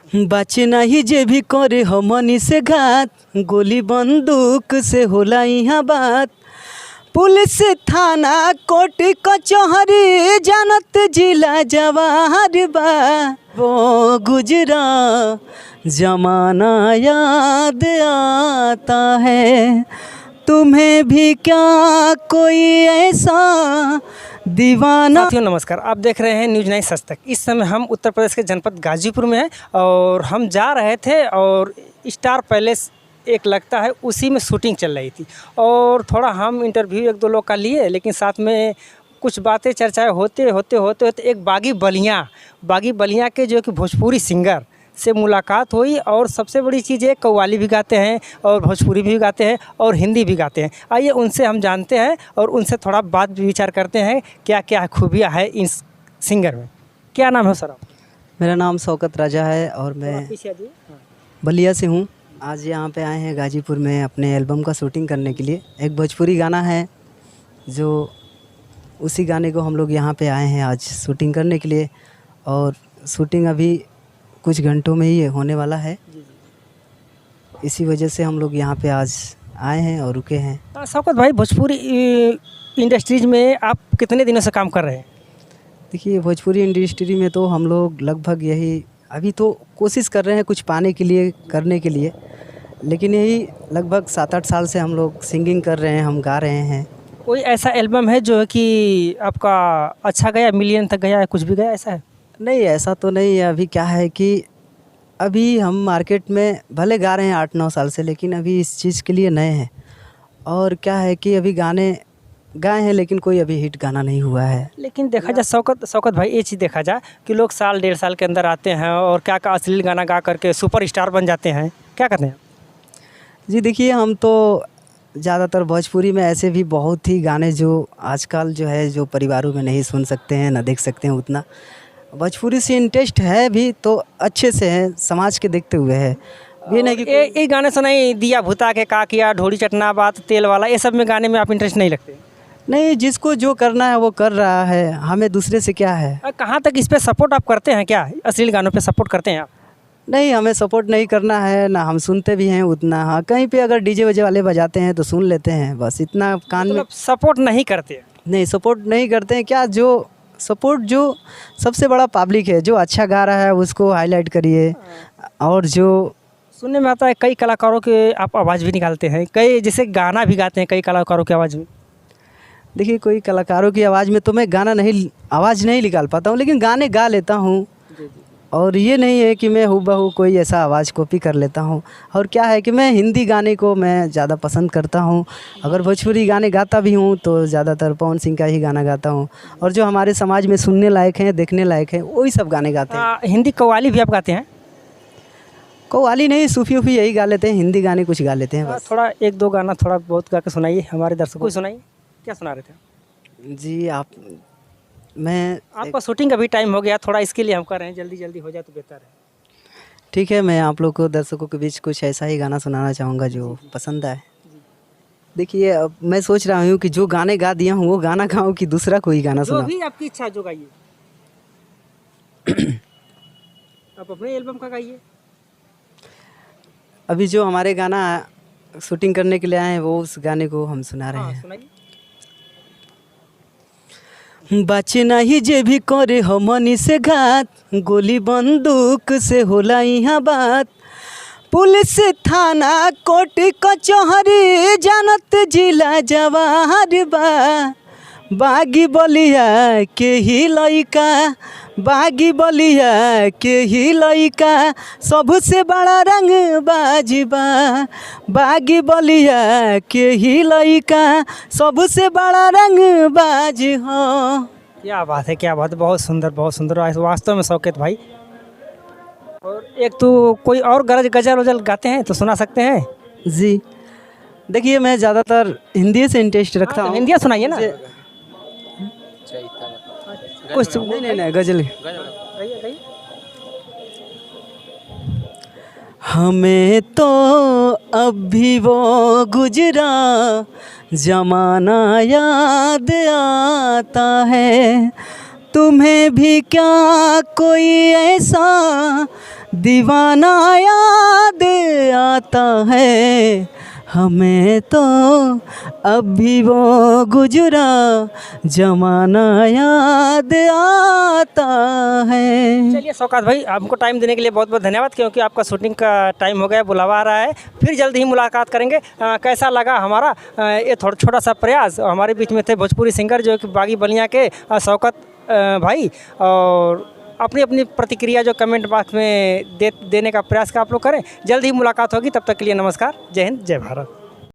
बाची नहीं जे भी करे हमनी से घात, गोली बंदूक से होला यहाँ बात। पुलिस थाना कोर्ट कचहरी जानत जिला जवाहर बा। वो गुजरा जमाना याद आता है, तुम्हें भी क्या कोई ऐसा दीवाना। साथियों नमस्कार, आप देख रहे हैं न्यूज़ 9 सच तक। इस समय हम उत्तर प्रदेश के जनपद गाजीपुर में हैं और हम जा रहे थे और स्टार पैलेस एक लगता है उसी में शूटिंग चल रही थी और थोड़ा हम इंटरव्यू एक दो लोग का लिए, लेकिन साथ में कुछ बातें चर्चाएं होते होते एक बागी बलिया के जो कि भोजपुरी सिंगर से मुलाकात हुई। और सबसे बड़ी चीज़ है, कव्वाली भी गाते हैं और भोजपुरी भी गाते हैं और हिंदी भी गाते हैं। आइए उनसे हम जानते हैं और उनसे थोड़ा बात विचार करते हैं क्या क्या खूबियाँ है इन सिंगर में। क्या नाम है सर आप? मेरा नाम शौकत राजा है और मैं बलिया से हूँ। आज यहाँ पे आए हैं गाजीपुर में अपने एल्बम का शूटिंग करने के लिए। एक भोजपुरी गाना है जो उसी गाने को हम लोग यहाँ पे आए हैं आज शूटिंग करने के लिए, और शूटिंग अभी कुछ घंटों में ही होने वाला है। इसी वजह से हम लोग यहाँ पे आज आए हैं और रुके हैं। शौकत भाई, भोजपुरी इंडस्ट्रीज में आप कितने दिनों से काम कर रहे हैं? देखिए, भोजपुरी इंडस्ट्री में तो हम लोग लगभग यही अभी तो कोशिश कर रहे हैं कुछ पाने के लिए, करने के लिए, लेकिन यही लगभग 7-8 साल से हम लोग सिंगिंग कर रहे हैं, हम गा रहे हैं। कोई ऐसा एल्बम है जो है कि आपका अच्छा गया, मिलियन तक गया है, कुछ भी गया ऐसा है? नहीं, ऐसा तो नहीं है। अभी क्या है कि अभी हम मार्केट में भले गा रहे हैं 8-9 साल से, लेकिन अभी इस चीज़ के लिए नए हैं। और क्या है कि अभी गाने गाए हैं लेकिन कोई अभी हिट गाना नहीं हुआ है। लेकिन देखा जाए शौकत भाई, ये चीज़ देखा जाए कि लोग साल 1.5 साल के अंदर आते हैं और क्या अश्लील गाना गा करके सुपर स्टार बन जाते हैं। क्या कहते हैं? जी देखिए, हम तो ज़्यादातर भोजपुरी में ऐसे भी बहुत ही गाने जो आजकल जो है जो परिवारों में नहीं सुन सकते हैं ना देख सकते हैं, उतना भोजपुरी से इंटरेस्ट है भी तो अच्छे से है, समाज के देखते हुए है। ये नहीं कि ये गाने सुनाई, दिया भुता के का किया, ढोली चटना बात तेल वाला, ये सब में गाने में आप इंटरेस्ट नहीं लगते? नहीं, जिसको जो करना है वो कर रहा है, हमें दूसरे से क्या है। कहाँ तक इस पे सपोर्ट आप करते हैं? क्या अश्लील गानों पे सपोर्ट करते हैं आप? नहीं, हमें सपोर्ट नहीं करना है ना, हम सुनते भी हैं उतना। हाँ, कहीं पे अगर डीजे वजे वाले बजाते हैं तो सुन लेते हैं, बस इतना कान में। मतलब सपोर्ट नहीं करते? नहीं, सपोर्ट नहीं करते हैं। क्या जो सपोर्ट, जो सबसे बड़ा पब्लिक है, जो अच्छा गा रहा है उसको हाईलाइट करिए। और जो सुनने में आता है कई कलाकारों के आप आवाज़ भी निकालते हैं, कई जैसे गाना भी गाते हैं कई कलाकारों की आवाज़ में। देखिए, कोई कलाकारों की आवाज़ में तो मैं आवाज़ नहीं निकाल पाता हूँ, लेकिन गाने गा लेता हूँ। और ये नहीं है कि मैं हूबहू कोई ऐसा आवाज़ कॉपी कर लेता हूँ। और क्या है कि मैं हिंदी गाने को मैं ज़्यादा पसंद करता हूँ। अगर भोजपुरी गाने गाता भी हूँ तो ज़्यादातर पवन सिंह का ही गाना गाता हूँ, और जो हमारे समाज में सुनने लायक हैं, देखने लायक हैं, वही सब गाने गाते हैं। हिंदी कव्वाली भी आप गाते हैं? कव्वाली नहीं, सूफी उफी यही गा लेते हैं, हिंदी गाने कुछ गा लेते हैं बस। थोड़ा एक दो गाना थोड़ा बहुत गा के सुनाइए हमारे दर्शकों को। सुनाइए, क्या सुना रहे थे जी? आपका शूटिंग अभी टाइम हो गया, थोड़ा इसके लिए हम कर रहे हैं, जल्दी हो जाए तो बेहतर है। ठीक है, मैं आप लोग को दर्शकों के बीच कुछ ऐसा ही गाना सुनाना चाहूँगा जो पसंद आए। देखिए, अब मैं सोच रहा हूँ कि जो गाने गा दिया हूँ वो गाना गाऊँ कि दूसरा कोई गाना जो सुना। भी आपकी इच्छा, जो गाइए। आप अपने एल्बम का गाइए। अभी जो हमारे गाना शूटिंग करने के लिए आए हैं वो उस गाने को हम सुना रहे हैं। सुनाइए। बाची नहीं जे भी करे हमनी से घात, गोली बंदूक से होला यहाँ बात। पुलिस थाना कोर्ट कचहरी जानत जिला जवाहर बा। बागी बलिया के ही लइका, बागी बलिया के ही लइका सबसे बड़ा रंग बाजीबा। बागी बलिया के ही लइका सबसे बड़ा रंग बाजी हो। क्या बात है, क्या बात है, बहुत सुंदर वास्तव में शौकत भाई। और एक तो कोई और गजल वजल गाते हैं तो सुना सकते हैं? जी देखिए, मैं ज़्यादातर हिंदी से इंटरेस्ट रखता हूँ। हिंदी सुनाइए ना कुछ। नहीं, गजल। हमें तो अब भी वो गुजरा जमाना याद आता है, तुम्हें भी क्या कोई ऐसा दीवाना याद आता है हमें तो, अब भी वो गुजरा जमाना याद आता है। चलिए शौकत भाई, हमको टाइम देने के लिए बहुत बहुत धन्यवाद, क्योंकि आपका शूटिंग का टाइम हो गया, बुलावा आ रहा है। फिर जल्द ही मुलाकात करेंगे। कैसा लगा हमारा ये थोड़ा छोटा सा प्रयास। हमारे बीच में थे भोजपुरी सिंगर जो कि बागी बलिया के शौकत भाई, और अपनी अपनी प्रतिक्रिया जो कमेंट बॉक्स में देने का प्रयास का आप लोग करें। जल्द ही मुलाकात होगी, तब तक के लिए नमस्कार, जय हिंद, जय भारत।